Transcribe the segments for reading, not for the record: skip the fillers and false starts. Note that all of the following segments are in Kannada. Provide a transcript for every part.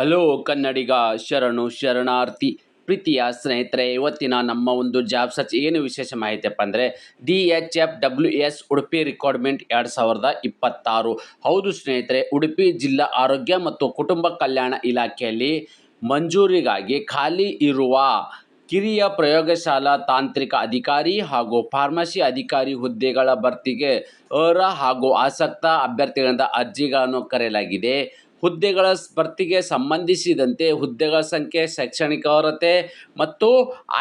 ಹಲೋ ಕನ್ನಡಿಗ ಶರಣು ಶರಣಾರ್ಥಿ ಪ್ರೀತಿಯ ಸ್ನೇಹಿತರೆ, ಇವತ್ತಿನ ನಮ್ಮ ಒಂದು ಜಾಬ್ ಸರ್ಚ್ ಏನು ವಿಶೇಷ ಮಾಹಿತಿಯಪ್ಪ ಅಂದರೆ DHFWS ಉಡುಪಿ ರಿಕ್ವೈರ್ಮೆಂಟ್ 2026. ಹೌದು ಸ್ನೇಹಿತರೆ, ಉಡುಪಿ ಜಿಲ್ಲಾ ಆರೋಗ್ಯ ಮತ್ತು ಕುಟುಂಬ ಕಲ್ಯಾಣ ಇಲಾಖೆಯಲ್ಲಿ ಮಂಜೂರಿಗಾಗಿ ಖಾಲಿ ಇರುವ ಕಿರಿಯ ಪ್ರಯೋಗಶಾಲಾ ತಾಂತ್ರಿಕ ಅಧಿಕಾರಿ ಹಾಗೂ ಫಾರ್ಮಸಿ ಅಧಿಕಾರಿ ಹುದ್ದೆಗಳ ಭರ್ತಿಗೆ ಅರ್ಹ ಹಾಗೂ ಆಸಕ್ತ ಅಭ್ಯರ್ಥಿಗಳಿಂದ ಅರ್ಜಿಗಳನ್ನು ಕರೆಯಲಾಗಿದೆ. ಹುದ್ದೆಗಳ ಭರ್ತಿಗೆ ಸಂಬಂಧಿಸಿದಂತೆ ಹುದ್ದೆಗಳ ಸಂಖ್ಯೆ, ಶೈಕ್ಷಣಿಕ ಅರ್ಹತೆ ಮತ್ತು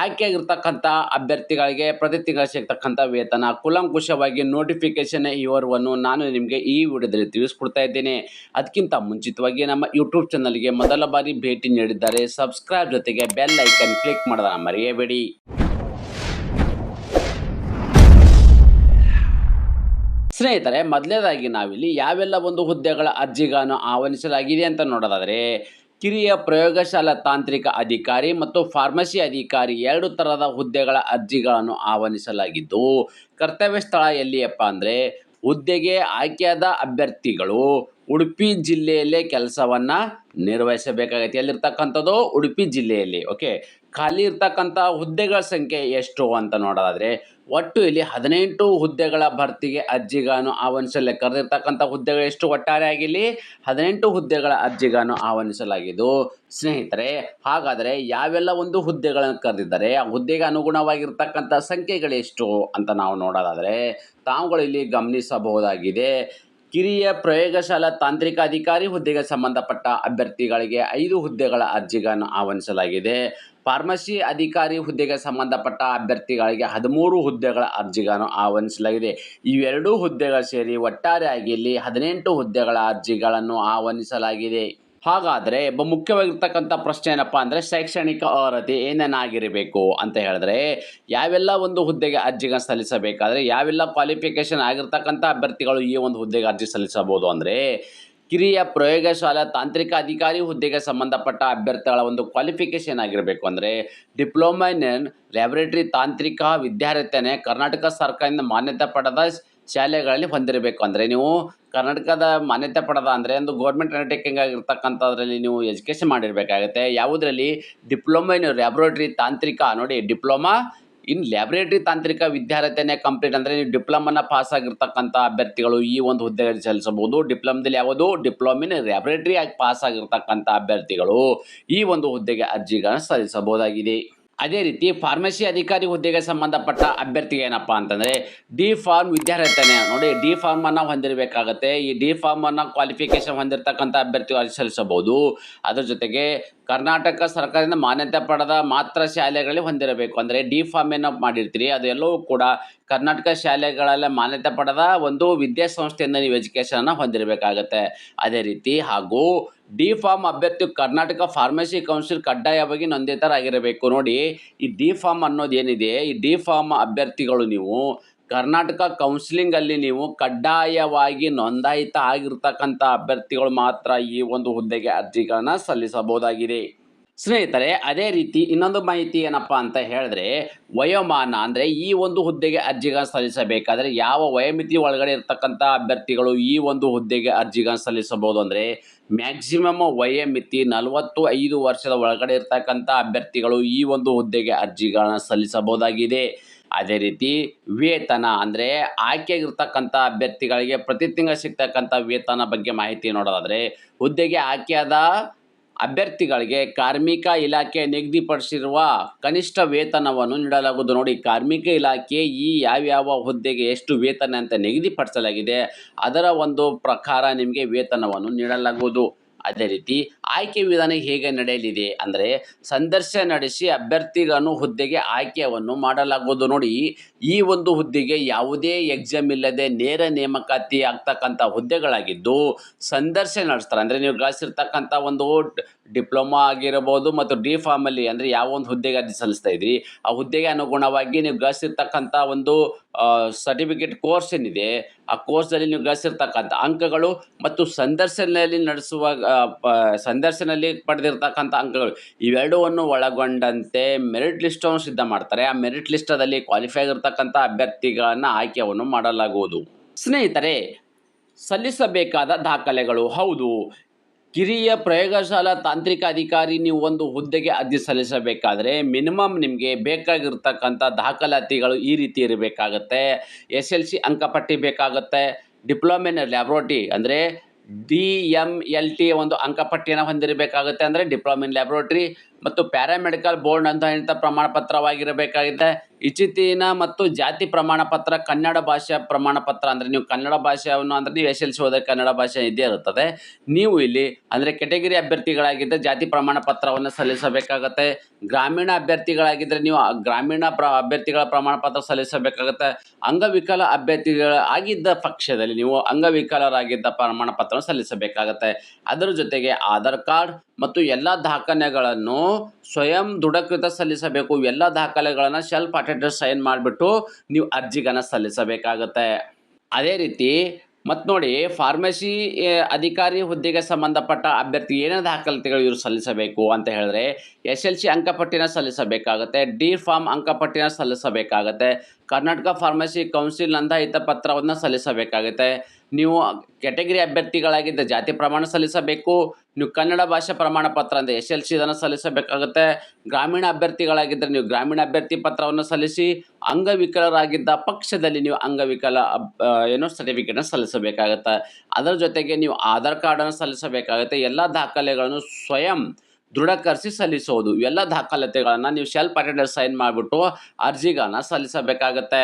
ಆಯ್ಕೆಯಾಗಿರ್ತಕ್ಕಂಥ ಅಭ್ಯರ್ಥಿಗಳಿಗೆ ಪ್ರತಿ ತಿಂಗಳು ಸಿಗ್ತಕ್ಕಂಥ ವೇತನ ಕೂಲಂಕುಷವಾಗಿ ನೋಟಿಫಿಕೇಶನ್ ವಿವರವನ್ನು ನಾನು ನಿಮಗೆ ಈ ವಿಡಿಯೋದಲ್ಲಿ ತಿಳಿಸ್ಕೊಡ್ತಾ ಇದ್ದೇನೆ. ಅದಕ್ಕಿಂತ ಮುಂಚಿತವಾಗಿ ನಮ್ಮ ಯೂಟ್ಯೂಬ್ ಚಾನಲ್ಗೆ ಮೊದಲ ಬಾರಿ ಭೇಟಿ ನೀಡಿದ್ದಾರೆ ಸಬ್ಸ್ಕ್ರೈಬ್ ಜೊತೆಗೆ ಬೆಲ್ ಐಕನ್ ಕ್ಲಿಕ್ ಮಾಡೋದನ್ನು ಮರೆಯಬೇಡಿ. ಸ್ನೇಹಿತರೆ, ಮೊದಲನೇದಾಗಿ ನಾವಿಲ್ಲಿ ಯಾವೆಲ್ಲ ಒಂದು ಹುದ್ದೆಗಳ ಅರ್ಜಿಗಳನ್ನು ಆಹ್ವಾನಿಸಲಾಗಿದೆ ಅಂತ ನೋಡೋದಾದರೆ, ಕಿರಿಯ ಪ್ರಯೋಗಶಾಲಾ ತಾಂತ್ರಿಕ ಅಧಿಕಾರಿ ಮತ್ತು ಫಾರ್ಮಸಿ ಅಧಿಕಾರಿ 2 ಥರದ ಹುದ್ದೆಗಳ ಅರ್ಜಿಗಳನ್ನು ಆಹ್ವಾನಿಸಲಾಗಿದ್ದು, ಕರ್ತವ್ಯ ಸ್ಥಳ ಎಲ್ಲಿಯಪ್ಪ ಅಂದರೆ ಹುದ್ದೆಗೆ ಆಯ್ಕೆಯಾದ ಅಭ್ಯರ್ಥಿಗಳು ಉಡುಪಿ ಜಿಲ್ಲೆಯಲ್ಲೇ ಕೆಲಸವನ್ನು ನಿರ್ವಹಿಸಬೇಕಾಗತ್ತೆ. ಎಲ್ಲಿರ್ತಕ್ಕಂಥದ್ದು? ಉಡುಪಿ ಜಿಲ್ಲೆಯಲ್ಲಿ. ಓಕೆ, ಖಾಲಿ ಇರ್ತಕ್ಕಂಥ ಹುದ್ದೆಗಳ ಸಂಖ್ಯೆ ಎಷ್ಟು ಅಂತ ನೋಡೋದಾದರೆ, ಒಟ್ಟು ಇಲ್ಲಿ 18 ಹುದ್ದೆಗಳ ಭರ್ತಿಗೆ ಅರ್ಜಿಗಳನ್ನು ಕರೆದಿರ್ತಕ್ಕಂಥ ಹುದ್ದೆಗಳು ಎಷ್ಟು? ಒಟ್ಟಾರೆಯಾಗಿ ಇಲ್ಲಿ 18 ಹುದ್ದೆಗಳ ಅರ್ಜಿಗಳನ್ನು ಆಹ್ವಾನಿಸಲಾಗಿದ್ದು, ಸ್ನೇಹಿತರೆ ಹಾಗಾದರೆ ಯಾವೆಲ್ಲ ಒಂದು ಹುದ್ದೆಗಳನ್ನು ಕರೆದಿದ್ದಾರೆ, ಆ ಹುದ್ದೆಗೆ ಅನುಗುಣವಾಗಿರ್ತಕ್ಕಂಥ ಸಂಖ್ಯೆಗಳೆಷ್ಟು ಅಂತ ನಾವು ನೋಡೋದಾದರೆ, ತಾವುಗಳು ಇಲ್ಲಿ ಗಮನಿಸಬಹುದಾಗಿದೆ. ಕಿರಿಯ ಪ್ರಯೋಗಶಾಲಾ ತಾಂತ್ರಿಕ ಅಧಿಕಾರಿ ಹುದ್ದೆಗೆ ಸಂಬಂಧಪಟ್ಟ ಅಭ್ಯರ್ಥಿಗಳಿಗೆ 5 ಹುದ್ದೆಗಳ ಅರ್ಜಿಗಳನ್ನು ಆಹ್ವಾನಿಸಲಾಗಿದೆ. ಫಾರ್ಮಸಿ ಅಧಿಕಾರಿ ಹುದ್ದೆಗೆ ಸಂಬಂಧಪಟ್ಟ ಅಭ್ಯರ್ಥಿಗಳಿಗೆ 13 ಹುದ್ದೆಗಳ ಅರ್ಜಿಗಳನ್ನು ಆಹ್ವಾನಿಸಲಾಗಿದೆ. ಇವೆರಡೂ ಹುದ್ದೆಗಳು ಸೇರಿ ಒಟ್ಟಾರೆಯಾಗಿ ಇಲ್ಲಿ 18 ಹುದ್ದೆಗಳ ಅರ್ಜಿಗಳನ್ನು ಆಹ್ವಾನಿಸಲಾಗಿದೆ. ಹಾಗಾದರೆ ಮುಖ್ಯವಾಗಿರ್ತಕ್ಕಂಥ ಪ್ರಶ್ನೆ ಏನಪ್ಪ ಅಂದರೆ, ಶೈಕ್ಷಣಿಕ ಅರ್ಹತೆ ಏನೇನಾಗಿರಬೇಕು ಅಂತ ಹೇಳಿದ್ರೆ, ಯಾವೆಲ್ಲ ಒಂದು ಹುದ್ದೆಗೆ ಅರ್ಜಿಗಳನ್ನು ಸಲ್ಲಿಸಬೇಕಾದ್ರೆ ಯಾವೆಲ್ಲ ಕ್ವಾಲಿಫಿಕೇಷನ್ ಆಗಿರ್ತಕ್ಕಂಥ ಅಭ್ಯರ್ಥಿಗಳು ಈ ಒಂದು ಹುದ್ದೆಗೆ ಅರ್ಜಿ ಸಲ್ಲಿಸಬಹುದು ಅಂದರೆ, ಕಿರಿಯ ಪ್ರಯೋಗಶಾಲಾ ತಾಂತ್ರಿಕ ಅಧಿಕಾರಿ ಹುದ್ದೆಗೆ ಸಂಬಂಧಪಟ್ಟ ಅಭ್ಯರ್ಥಿಗಳ ಒಂದು ಕ್ವಾಲಿಫಿಕೇಷನ್ ಆಗಿರಬೇಕು ಅಂದರೆ, ಡಿಪ್ಲೊಮಾ ಇನ್ ಲ್ಯಾಬೊರೇಟರಿ ತಾಂತ್ರಿಕ ವಿದ್ಯಾರ್ಥಿನೇ ಕರ್ನಾಟಕ ಸರ್ಕಾರದಿಂದ ಮಾನ್ಯತೆ ಪಡೆದ ಶಾಲೆಗಳಲ್ಲಿ ಹೊಂದಿರಬೇಕು. ಅಂದರೆ ನೀವು ಕರ್ನಾಟಕದ ಮಾನ್ಯತೆ ಪಡೆದ ಅಂದರೆ ಒಂದು ಗೌರ್ಮೆಂಟ್ ಅಂಡರ್ಟೇಕಿಂಗ್ ಆಗಿರ್ತಕ್ಕಂಥದ್ರಲ್ಲಿ ನೀವು ಎಜುಕೇಷನ್ ಮಾಡಿರಬೇಕಾಗುತ್ತೆ. ಯಾವುದರಲ್ಲಿ? ಡಿಪ್ಲೊಮಾ ಇನ್ ಲ್ಯಾಬೊರೇಟರಿ ತಾಂತ್ರಿಕ. ನೋಡಿ, ಡಿಪ್ಲೊಮಾ ಇನ್ ಲ್ಯಾಬೊರೇಟರಿ ತಾಂತ್ರಿಕ ವಿದ್ಯಾರ್ಥಿನೇ ಕಂಪ್ಲೀಟ್ ಅಂದರೆ ನೀವು ಡಿಪ್ಲೊಮನ್ನ ಪಾಸ್ ಆಗಿರ್ತಕ್ಕಂಥ ಅಭ್ಯರ್ಥಿಗಳು ಈ ಒಂದು ಹುದ್ದೆಗೆ ಸಲ್ಲಿಸಬಹುದು. ಡಿಪ್ಲೊಮದಲ್ಲಿ ಯಾವುದು? ಡಿಪ್ಲೊಮಾ ಇನ್ ಲ್ಯಾಬೊರೇಟರಿ ಆಗಿ ಪಾಸ್ ಆಗಿರ್ತಕ್ಕಂಥ ಅಭ್ಯರ್ಥಿಗಳು ಈ ಒಂದು ಹುದ್ದೆಗೆ ಅರ್ಜಿಗಳನ್ನು ಸಲ್ಲಿಸಬಹುದಾಗಿದೆ. ಅದೇ ರೀತಿ ಫಾರ್ಮಸಿ ಅಧಿಕಾರಿ ಹುದ್ದೆಗೆ ಸಂಬಂಧಪಟ್ಟ ಅಭ್ಯರ್ಥಿಗೆ ಏನಪ್ಪ ಅಂತಂದರೆ, ಡಿ ಫಾರ್ಮ್ ವಿದ್ಯಾರ್ಥಿನೇ. ನೋಡಿ, ಡಿ ಫಾರ್ಮನ್ನು ಹೊಂದಿರಬೇಕಾಗತ್ತೆ. ಈ ಡಿ ಫಾರ್ಮನ್ನು ಕ್ವಾಲಿಫಿಕೇಷನ್ ಹೊಂದಿರತಕ್ಕಂಥ ಅಭ್ಯರ್ಥಿಗಳು ಅರ್ಜಿ ಸಲ್ಲಿಸಬಹುದು. ಅದರ ಜೊತೆಗೆ ಕರ್ನಾಟಕ ಸರ್ಕಾರದಿಂದ ಮಾನ್ಯತೆ ಪಡೆದ ಮಾತ್ರ ಶಾಲೆಗಳಲ್ಲಿ ಹೊಂದಿರಬೇಕು. ಅಂದರೆ ಡಿ ಫಾರ್ಮ್ ಏನು ಮಾಡಿರ್ತೀರಿ ಅದೆಲ್ಲವೂ ಕೂಡ ಕರ್ನಾಟಕ ಶಾಲೆಗಳಲ್ಲಿ ಮಾನ್ಯತೆ ಪಡೆದ ಒಂದು ವಿದ್ಯಾಸಂಸ್ಥೆಯಿಂದ ನೀವು ಎಜುಕೇಷನನ್ನು ಹೊಂದಿರಬೇಕಾಗತ್ತೆ. ಅದೇ ರೀತಿ ಹಾಗೂ ಡಿ ಫಾರ್ಮ್ ಅಭ್ಯರ್ಥಿ ಕರ್ನಾಟಕ ಫಾರ್ಮಸಿ ಕೌನ್ಸಿಲ್ ಕಡ್ಡಾಯವಾಗಿ ನೋಂದಿತರಾಗಿರಬೇಕು. ನೋಡಿ, ಈ ಡಿ ಫಾರ್ಮ್ ಅನ್ನೋದು ಏನಿದೆ, ಈ ಡಿ ಫಾರ್ಮ್ ಅಭ್ಯರ್ಥಿಗಳು ನೀವು ಕರ್ನಾಟಕ ಕೌನ್ಸಿಲಿಂಗಲ್ಲಿ ನೀವು ಕಡ್ಡಾಯವಾಗಿ ನೋಂದಾಯಿತ ಆಗಿರ್ತಕ್ಕಂಥ ಅಭ್ಯರ್ಥಿಗಳು ಮಾತ್ರ ಈ ಒಂದು ಹುದ್ದೆಗೆ ಅರ್ಜಿಗಳನ್ನು ಸಲ್ಲಿಸಬಹುದಾಗಿದೆ. ಸ್ನೇಹಿತರೆ, ಅದೇ ರೀತಿ ಇನ್ನೊಂದು ಮಾಹಿತಿ ಏನಪ್ಪ ಅಂತ ಹೇಳಿದ್ರೆ, ವಯೋಮಾನ ಅಂದರೆ ಈ ಒಂದು ಹುದ್ದೆಗೆ ಅರ್ಜಿಗಳನ್ನು ಸಲ್ಲಿಸಬೇಕಾದರೆ ಯಾವ ವಯೋಮಿತಿ ಒಳಗಡೆ ಇರ್ತಕ್ಕಂಥ ಅಭ್ಯರ್ಥಿಗಳು ಈ ಒಂದು ಹುದ್ದೆಗೆ ಅರ್ಜಿಗಳನ್ನು ಸಲ್ಲಿಸಬಹುದು ಅಂದರೆ, ಮ್ಯಾಕ್ಸಿಮಮ್ ವಯೋಮಿತಿ 45 ವರ್ಷದ ಒಳಗಡೆ ಇರ್ತಕ್ಕಂಥ ಅಭ್ಯರ್ಥಿಗಳು ಈ ಒಂದು ಹುದ್ದೆಗೆ ಅರ್ಜಿಗಳನ್ನು ಸಲ್ಲಿಸಬಹುದಾಗಿದೆ. ಅದೇ ರೀತಿ ವೇತನ ಅಂದರೆ ಆಯ್ಕೆಯಾಗಿರ್ತಕ್ಕಂಥ ಅಭ್ಯರ್ಥಿಗಳಿಗೆ ಪ್ರತಿ ತಿಂಗಳು ಸಿಗ್ತಕ್ಕಂಥ ವೇತನ ಬಗ್ಗೆ ಮಾಹಿತಿ ನೋಡೋದಾದರೆ, ಹುದ್ದೆಗೆ ಆಯ್ಕೆಯಾದ ಅಭ್ಯರ್ಥಿಗಳಿಗೆ ಕಾರ್ಮಿಕ ಇಲಾಖೆ ನಿಗದಿಪಡಿಸಿರುವ ಕನಿಷ್ಠ ವೇತನವನ್ನು ನೀಡಲಾಗುವುದು. ನೋಡಿ, ಕಾರ್ಮಿಕ ಇಲಾಖೆ ಈ ಯಾವ್ಯಾವ ಹುದ್ದೆಗೆ ಎಷ್ಟು ವೇತನ ಅಂತ ನಿಗದಿಪಡಿಸಲಾಗಿದೆ ಅದರ ಒಂದು ಪ್ರಕಾರ ನಿಮಗೆ ವೇತನವನ್ನು ನೀಡಲಾಗುವುದು. ಅದೇ ರೀತಿ ಆಯ್ಕೆ ವಿಧಾನ ಹೇಗೆ ನಡೆಯಲಿದೆ ಅಂದರೆ, ಸಂದರ್ಶನ ನಡೆಸಿ ಅಭ್ಯರ್ಥಿಗಳನ್ನು ಹುದ್ದೆಗೆ ಆಯ್ಕೆಯನ್ನು ಮಾಡಲಾಗುವುದು. ನೋಡಿ, ಈ ಒಂದು ಹುದ್ದೆಗೆ ಯಾವುದೇ ಎಕ್ಸಾಮ್ ಇಲ್ಲದೆ ನೇರ ನೇಮಕಾತಿ ಆಗ್ತಕ್ಕಂಥ ಹುದ್ದೆಗಳಾಗಿದ್ದು ಸಂದರ್ಶನ ನಡೆಸ್ತಾರೆ. ಅಂದರೆ ನೀವು ಗಳಿಸಿರ್ತಕ್ಕಂಥ ಒಂದು ಡಿಪ್ಲೊಮಾ ಆಗಿರಬಹುದು ಮತ್ತು ಡಿ ಫಾರ್ಮಲ್ಲಿ ಅಂದರೆ ಯಾವ ಒಂದು ಹುದ್ದೆಗೆ ಅರ್ಜಿ ಸಲ್ಲಿಸ್ತಾ ಇದ್ರಿ ಆ ಹುದ್ದೆಗೆ ಅನುಗುಣವಾಗಿ ನೀವು ಗಳಿಸಿರ್ತಕ್ಕಂಥ ಒಂದು ಸರ್ಟಿಫಿಕೇಟ್ ಕೋರ್ಸ್ ಏನಿದೆ ಆ ಕೋರ್ಸಲ್ಲಿ ನೀವು ಗಳಿಸಿರ್ತಕ್ಕಂಥ ಅಂಕಗಳು ಮತ್ತು ಸಂದರ್ಶನದಲ್ಲಿ ಪಡೆದಿರ್ತಕ್ಕಂಥ ಅಂಕಗಳು ಇವೆರಡನ್ನು ಒಳಗೊಂಡಂತೆ ಮೆರಿಟ್ ಲಿಸ್ಟನ್ನು ಸಿದ್ಧ ಮಾಡ್ತಾರೆ. ಆ ಮೆರಿಟ್ ಲಿಸ್ಟದಲ್ಲಿ ಕ್ವಾಲಿಫೈ ಆಗಿರ್ತಕ್ಕಂಥ ಅಭ್ಯರ್ಥಿಗಳನ್ನು ಆಯ್ಕೆಯನ್ನು ಮಾಡಲಾಗುವುದು. ಸ್ನೇಹಿತರೆ, ಸಲ್ಲಿಸಬೇಕಾದ ದಾಖಲೆಗಳು. ಹೌದು, ಕಿರಿಯ ಪ್ರಯೋಗಶಾಲಾ ತಾಂತ್ರಿಕ ಅಧಿಕಾರಿ ನೀವು ಒಂದು ಹುದ್ದೆಗೆ ಅರ್ಜಿ ಸಲ್ಲಿಸಬೇಕಾದ್ರೆ ಮಿನಿಮಮ್ ನಿಮಗೆ ಬೇಕಾಗಿರ್ತಕ್ಕಂಥ ದಾಖಲಾತಿಗಳು ಈ ರೀತಿ ಇರಬೇಕಾಗತ್ತೆ. SLC ಅಂಕಪಟ್ಟಿ ಬೇಕಾಗುತ್ತೆ. ಡಿಪ್ಲೊಮಾ ಇನ್ ಲ್ಯಾಬ್ರೋಟರಿ ಅಂದರೆ DMLT ಒಂದು ಅಂಕಪಟ್ಟಿಯನ್ನು ಹೊಂದಿರಬೇಕಾಗುತ್ತೆ, ಅಂದರೆ ಡಿಪ್ಲೊಮಾ ಇನ್ ಲ್ಯಾಬ್ರೋಟರಿ. ಮತ್ತು ಪ್ಯಾರಾಮೆಡಿಕಲ್ ಬೋರ್ಡ್ ಅಂತ ಇಂಥ ಪ್ರಮಾಣ ಪತ್ರವಾಗಿರಬೇಕಾಗಿದೆ. ಇಚ್ಛಿತಿನ ಮತ್ತು ಜಾತಿ ಪ್ರಮಾಣ ಪತ್ರ, ಕನ್ನಡ ಭಾಷೆಯ ಪ್ರಮಾಣ ಪತ್ರ, ಅಂದರೆ ನೀವು ಕನ್ನಡ ಭಾಷೆಯನ್ನು ಅಂದರೆ ನೀವು SLC ಹೋದರೆ ಕನ್ನಡ ಭಾಷೆ ಇದ್ದೇ ಇರುತ್ತದೆ. ನೀವು ಇಲ್ಲಿ ಅಂದರೆ ಕೆಟಗರಿ ಅಭ್ಯರ್ಥಿಗಳಾಗಿದ್ದರೆ ಜಾತಿ ಪ್ರಮಾಣ ಪತ್ರವನ್ನು ಸಲ್ಲಿಸಬೇಕಾಗತ್ತೆ. ಗ್ರಾಮೀಣ ಅಭ್ಯರ್ಥಿಗಳಾಗಿದ್ದರೆ ನೀವು ಗ್ರಾಮೀಣ ಅಭ್ಯರ್ಥಿಗಳ ಪ್ರಮಾಣ ಪತ್ರ ಸಲ್ಲಿಸಬೇಕಾಗತ್ತೆ. ಅಂಗವಿಕಲ ಆಗಿದ್ದ ಪಕ್ಷದಲ್ಲಿ ನೀವು ಅಂಗವಿಕಲರಾಗಿದ್ದ ಪ್ರಮಾಣ ಪತ್ರವನ್ನು ಸಲ್ಲಿಸಬೇಕಾಗತ್ತೆ. ಅದರ ಜೊತೆಗೆ ಆಧಾರ್ ಕಾರ್ಡ್ ಮತ್ತು ಎಲ್ಲ ದಾಖಲೆಗಳನ್ನು ಸ್ವಯಂ ದೃಢಕೃತ ಸಲ್ಲಿಸಬೇಕು. ಎಲ್ಲ ದಾಖಲೆಗಳನ್ನು ಸೆಲ್ಫ್ ಅಟೆಸ್ಟೆಡ್ ಸೈನ್ ಮಾಡಿಬಿಟ್ಟು ನೀವು ಅರ್ಜಿಗಳನ್ನು ಸಲ್ಲಿಸಬೇಕಾಗತ್ತೆ. ಅದೇ ರೀತಿ ಮತ್ತು ನೋಡಿ, ಫಾರ್ಮಸಿ ಅಧಿಕಾರಿ ಹುದ್ದೆಗೆ ಸಂಬಂಧಪಟ್ಟ ಅಭ್ಯರ್ಥಿ ಏನೇನು ದಾಖಲಾತಿಗಳು ಇವರು ಸಲ್ಲಿಸಬೇಕು ಅಂತ ಹೇಳಿದ್ರೆ, SLC ಅಂಕಪಟ್ಟಿನ ಸಲ್ಲಿಸಬೇಕಾಗತ್ತೆ. D ಫಾರ್ಮ್ ಅಂಕಪಟ್ಟಿನ ಸಲ್ಲಿಸಬೇಕಾಗತ್ತೆ. ಕರ್ನಾಟಕ ಫಾರ್ಮಸಿ ಕೌನ್ಸಿಲ್ ನೋಂದಾಯಿತ ಪತ್ರವನ್ನು ಸಲ್ಲಿಸಬೇಕಾಗುತ್ತೆ. ನೀವು ಕೆಟಗರಿ ಅಭ್ಯರ್ಥಿಗಳಾಗಿದ್ದ ಜಾತಿ ಪ್ರಮಾಣ ಸಲ್ಲಿಸಬೇಕು. ನೀವು ಕನ್ನಡ ಭಾಷೆ ಪ್ರಮಾಣ ಪತ್ರ ಅಂದರೆ SLC ಇದನ್ನು ಸಲ್ಲಿಸಬೇಕಾಗುತ್ತೆ. ಗ್ರಾಮೀಣ ಅಭ್ಯರ್ಥಿಗಳಾಗಿದ್ದರೆ ನೀವು ಗ್ರಾಮೀಣ ಅಭ್ಯರ್ಥಿ ಪತ್ರವನ್ನು ಸಲ್ಲಿಸಿ. ಅಂಗವಿಕಲರಾಗಿದ್ದ ಪಕ್ಷದಲ್ಲಿ ನೀವು ಅಂಗವಿಕಲ ಸರ್ಟಿಫಿಕೇಟನ್ನು ಸಲ್ಲಿಸಬೇಕಾಗತ್ತೆ. ಅದರ ಜೊತೆಗೆ ನೀವು ಆಧಾರ್ ಕಾರ್ಡನ್ನು ಸಲ್ಲಿಸಬೇಕಾಗುತ್ತೆ. ಎಲ್ಲ ದಾಖಲೆಗಳನ್ನು ಸ್ವಯಂ ದೃಢೀಕರಿಸಿ ಸಲ್ಲಿಸೋದು. ಎಲ್ಲ ದಾಖಲಾತಿಗಳನ್ನು ನೀವು ಸೆಲ್ಫ್ ಅಟೆಸ್ಟೆಡ್ ಸೈನ್ ಮಾಡಿಬಿಟ್ಟು ಅರ್ಜಿಗಳನ್ನು ಸಲ್ಲಿಸಬೇಕಾಗತ್ತೆ.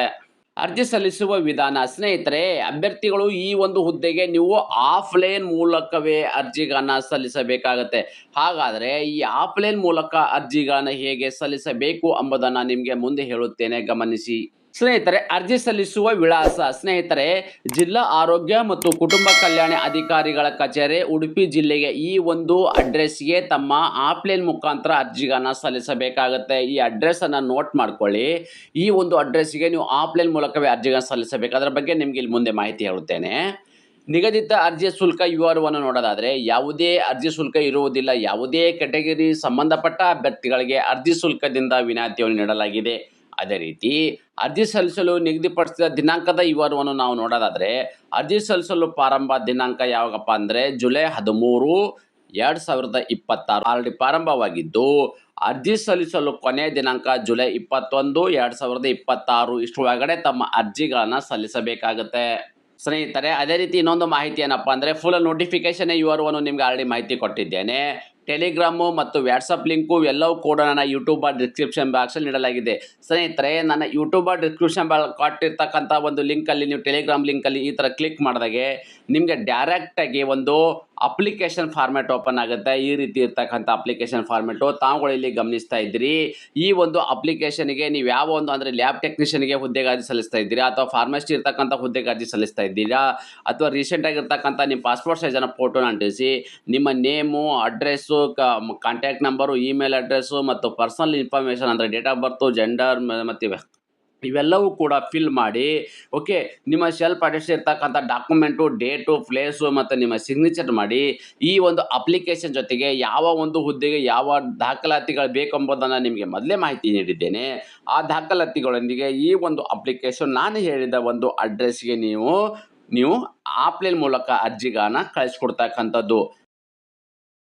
ಅರ್ಜಿ ಸಲ್ಲಿಸುವ ವಿಧಾನ ಸ್ನೇಹಿತರೆ, ಅಭ್ಯರ್ಥಿಗಳು ಈ ಒಂದು ಹುದ್ದೆಗೆ ನೀವು ಆಫ್ಲೈನ್ ಮೂಲಕವೇ ಅರ್ಜಿಗಳನ್ನು ಸಲ್ಲಿಸಬೇಕಾಗತ್ತೆ. ಹಾಗಾದರೆ ಈ ಆಫ್ಲೈನ್ ಮೂಲಕ ಅರ್ಜಿಗಳನ್ನು ಹೇಗೆ ಸಲ್ಲಿಸಬೇಕು ಎಂಬುದನ್ನು ನಿಮಗೆ ಮುಂದೆ ಹೇಳುತ್ತೇನೆ, ಗಮನಿಸಿ. ಸ್ನೇಹಿತರೆ, ಅರ್ಜಿ ಸಲ್ಲಿಸುವ ವಿಳಾಸ ಸ್ನೇಹಿತರೆ, ಜಿಲ್ಲಾ ಆರೋಗ್ಯ ಮತ್ತು ಕುಟುಂಬ ಕಲ್ಯಾಣ ಅಧಿಕಾರಿಗಳ ಕಚೇರಿ, ಉಡುಪಿ ಜಿಲ್ಲೆಗೆ ಈ ಒಂದು ಅಡ್ರೆಸ್ಗೆ ತಮ್ಮ ಆಫ್ಲೈನ್ ಮುಖಾಂತರ ಅರ್ಜಿಗಳನ್ನು ಸಲ್ಲಿಸಬೇಕಾಗುತ್ತೆ. ಈ ಅಡ್ರೆಸ್ಸನ್ನು ನೋಟ್ ಮಾಡ್ಕೊಳ್ಳಿ. ಈ ಒಂದು ಅಡ್ರೆಸ್ಗೆ ನೀವು ಆಫ್ಲೈನ್ ಮೂಲಕವೇ ಅರ್ಜಿಗಳನ್ನು ಸಲ್ಲಿಸಬೇಕು. ಅದರ ಬಗ್ಗೆ ನಿಮಗೆ ಇಲ್ಲಿ ಮುಂದೆ ಮಾಹಿತಿ ಹೇಳುತ್ತೇನೆ. ನಿಗದಿತ ಅರ್ಜಿಯ ಶುಲ್ಕ ವಿವರವನ್ನು ನೋಡೋದಾದರೆ, ಯಾವುದೇ ಅರ್ಜಿ ಶುಲ್ಕ ಇರುವುದಿಲ್ಲ. ಯಾವುದೇ ಕೆಟಗರಿ ಸಂಬಂಧಪಟ್ಟ ಅಭ್ಯರ್ಥಿಗಳಿಗೆ ಅರ್ಜಿ ಶುಲ್ಕದಿಂದ ವಿನಾಯಿತಿಯನ್ನು ನೀಡಲಾಗಿದೆ. ಅದೇ ರೀತಿ ಅರ್ಜಿ ಸಲ್ಲಿಸಲು ನಿಗದಿಪಡಿಸಿದ ದಿನಾಂಕದ ವಿವರವನ್ನು ನಾವು ನೋಡೋದಾದರೆ, ಅರ್ಜಿ ಸಲ್ಲಿಸಲು ಪ್ರಾರಂಭ ದಿನಾಂಕ ಯಾವಾಗಪ್ಪ ಅಂದರೆ ಜುಲೈ 13, 2026 ಆಲ್ರೆಡಿ ಪ್ರಾರಂಭವಾಗಿದ್ದು, ಅರ್ಜಿ ಸಲ್ಲಿಸಲು ಕೊನೆಯ ದಿನಾಂಕ ಜುಲೈ 21, 2026 ಇಷ್ಟರೊಳಗಡೆ ತಮ್ಮ ಅರ್ಜಿಗಳನ್ನು ಸಲ್ಲಿಸಬೇಕಾಗುತ್ತೆ ಸ್ನೇಹಿತರೆ. ಅದೇ ರೀತಿ ಇನ್ನೊಂದು ಮಾಹಿತಿ ಏನಪ್ಪ ಅಂದರೆ, ಫುಲ್ ನೋಟಿಫಿಕೇಶನ್ ವಿವರವನ್ನು ನಿಮ್ಗೆ ಆಲ್ರೆಡಿ ಮಾಹಿತಿ ಕೊಟ್ಟಿದ್ದೇನೆ. ಟೆಲಿಗ್ರಾಮು ಮತ್ತು ವ್ಯಾಟ್ಸಪ್ ಲಿಂಕು ಎಲ್ಲವೂ ಕೂಡ ನನ್ನ ಯೂಟ್ಯೂಬ್ ಡಿಸ್ಕ್ರಿಪ್ಷನ್ ಬಾಕ್ಸಲ್ಲಿ ನೀಡಲಾಗಿದೆ. ಸ್ನೇಹಿತರೆ, ನನ್ನ ಯೂಟ್ಯೂಬ್ ಡಿಸ್ಕ್ರಿಪ್ಷನ್ ಕೊಟ್ಟಿರ್ತಕ್ಕಂಥ ಒಂದು ಲಿಂಕಲ್ಲಿ ನೀವು ಟೆಲಿಗ್ರಾಮ್ ಲಿಂಕಲ್ಲಿ ಈ ಥರ ಕ್ಲಿಕ್ ಮಾಡಿದಾಗೆ ನಿಮಗೆ ಡೈರೆಕ್ಟಾಗಿ ಒಂದು ಅಪ್ಲಿಕೇಶನ್ ಫಾರ್ಮ್ಯಾಟ್ ಓಪನ್ ಆಗುತ್ತೆ. ಈ ರೀತಿ ಇರ್ತಕ್ಕಂಥ ಅಪ್ಲಿಕೇಶನ್ ಫಾರ್ಮ್ಯಾಟು ತಾವುಗಳು ಇಲ್ಲಿ ಗಮನಿಸ್ತಾ ಇದ್ದೀರಿ. ಈ ಒಂದು ಅಪ್ಲಿಕೇಶನ್ಗೆ ನೀವು ಯಾವ ಒಂದು ಅಂದರೆ ಲ್ಯಾಬ್ ಟೆಕ್ನಿಷಿಯನ್ಗೆ ಹುದ್ದೆಗೆ ಅರ್ಜಿ ಸಲ್ಲಿಸ್ತಾ ಇದ್ದೀರಾ, ಅಥವಾ ಫಾರ್ಮಸಿ ಇರ್ತಕ್ಕಂಥ ಹುದ್ದೆಗೆ ಅರ್ಜಿ ಸಲ್ಲಿಸ್ತಾ ಇದ್ದೀರಾ, ಅಥವಾ ರೀಸೆಂಟಾಗಿರ್ತಕ್ಕಂಥ ನಿಮ್ಮ ಪಾಸ್ಪೋರ್ಟ್ ಸೈಜನ್ನು ಫೋಟೋನ ಅಂಟಿಸಿ ನಿಮ್ಮ name, address, contact number, email address ಮತ್ತು ಪರ್ಸನಲ್ ಇನ್ಫಾರ್ಮೇಷನ್ ಅಂದರೆ ಡೇಟ್ ಆಫ್ ಬರ್ತು, ಜೆಂಡರ್ ಮತ್ತು ಇವೆಲ್ಲವೂ ಕೂಡ ಫಿಲ್ ಮಾಡಿ, ಓಕೆ, ನಿಮ್ಮ ಸೆಲ್ಫ್ ಅಟೆಸ್ಟ್ ಇರ್ತಕ್ಕಂಥ ಡಾಕ್ಯುಮೆಂಟು, ಡೇಟು, ಪ್ಲೇಸು ಮತ್ತು ನಿಮ್ಮ ಸಿಗ್ನೇಚರ್ ಮಾಡಿ ಈ ಒಂದು ಅಪ್ಲಿಕೇಶನ್ ಜೊತೆಗೆ ಯಾವ ಒಂದು ಹುದ್ದೆಗೆ ಯಾವ ದಾಖಲಾತಿಗಳು ಬೇಕೆಂಬುದನ್ನು ನಿಮಗೆ ಮೊದಲೇ ಮಾಹಿತಿ ನೀಡಿದ್ದೇನೆ. ಆ ದಾಖಲಾತಿಗಳೊಂದಿಗೆ ಈ ಒಂದು ಅಪ್ಲಿಕೇಶನ್ ನಾನು ಹೇಳಿದ ಒಂದು ಅಡ್ರೆಸ್ಗೆ ನೀವು ಆಫ್ಲೈನ್ ಮೂಲಕ ಅರ್ಜಿಗಳನ್ನು ಕಳಿಸ್ಕೊಡ್ತಕ್ಕಂಥದ್ದು.